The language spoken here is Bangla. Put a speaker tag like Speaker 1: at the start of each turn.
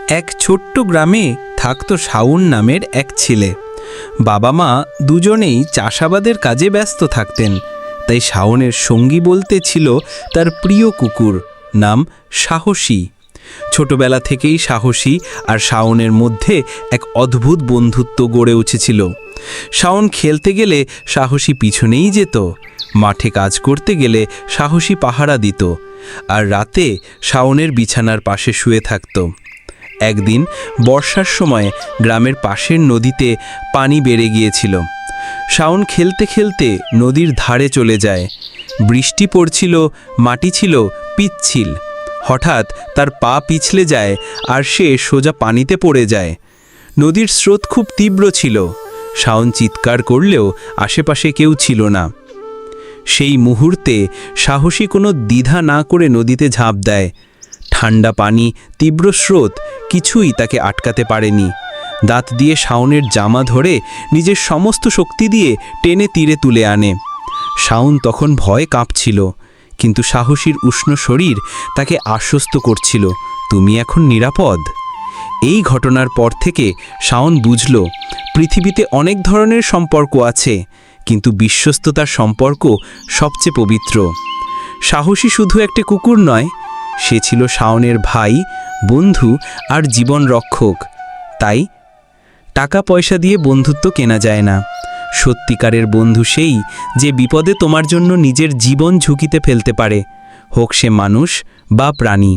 Speaker 1: এক ছোট্ট গ্রামে থাকত শাওন নামের এক ছেলে। বাবা মা দুজনেই চাষাবাদের কাজে ব্যস্ত থাকতেন, তাই শাওনের সঙ্গী বলতে ছিল তার প্রিয় কুকুর, নাম সাহসী। ছোটবেলা থেকেই সাহসী আর শাওনের মধ্যে এক অদ্ভুত বন্ধুত্ব গড়ে উঠেছিল। শাওন খেলতে গেলে সাহসী পিছনেই যেত, মাঠে কাজ করতে গেলে সাহসী পাহারা দিত, আর রাতে শাওনের বিছানার পাশে শুয়ে থাকত। একদিন বর্ষার সময় গ্রামের পাশের নদীতে পানি বেড়ে গিয়েছিল। শাওন খেলতে খেলতে নদীর ধারে চলে যায়। বৃষ্টি পড়ছিল, মাটি ছিল পিচ্ছিল। হঠাৎ তার পা পিছলে যায় আর সে সোজা পানিতে পড়ে যায়। নদীর স্রোত খুব তীব্র ছিল। শাওন চিৎকার করলেও আশেপাশে কেউ ছিল না। সেই মুহূর্তে সাহসী কোনো দ্বিধা না করে নদীতে ঝাঁপ দেয়। ঠান্ডা পানি, তীব্র স্রোত কিছুই তাকে আটকাতে পারেনি। দাঁত দিয়ে শাওনের জামা ধরে নিজের সমস্ত শক্তি দিয়ে টেনে তীরে তুলে আনে। শাওন তখন ভয়ে কাঁপছিল, কিন্তু সাহসীর উষ্ণ শরীর তাকে আশ্বস্ত করছিল, তুমি এখন নিরাপদ। এই ঘটনার পর থেকে শাওন বুঝল, পৃথিবীতে অনেক ধরনের সম্পর্ক আছে, কিন্তু বিশ্বস্ততার সম্পর্ক সবচেয়ে পবিত্র। সাহসী শুধু একটা কুকুর নয়, সে ছিল শাওনের ভাই, বন্ধু আর জীবন রক্ষক। তাই টাকা পয়সা দিয়ে বন্ধুত্ব কেনা যায় না। সত্যিকারের বন্ধু সেই যে বিপদে তোমার জন্য নিজের জীবন ঝুঁকিতে ফেলতে পারে, হোক সে মানুষ বা প্রাণী।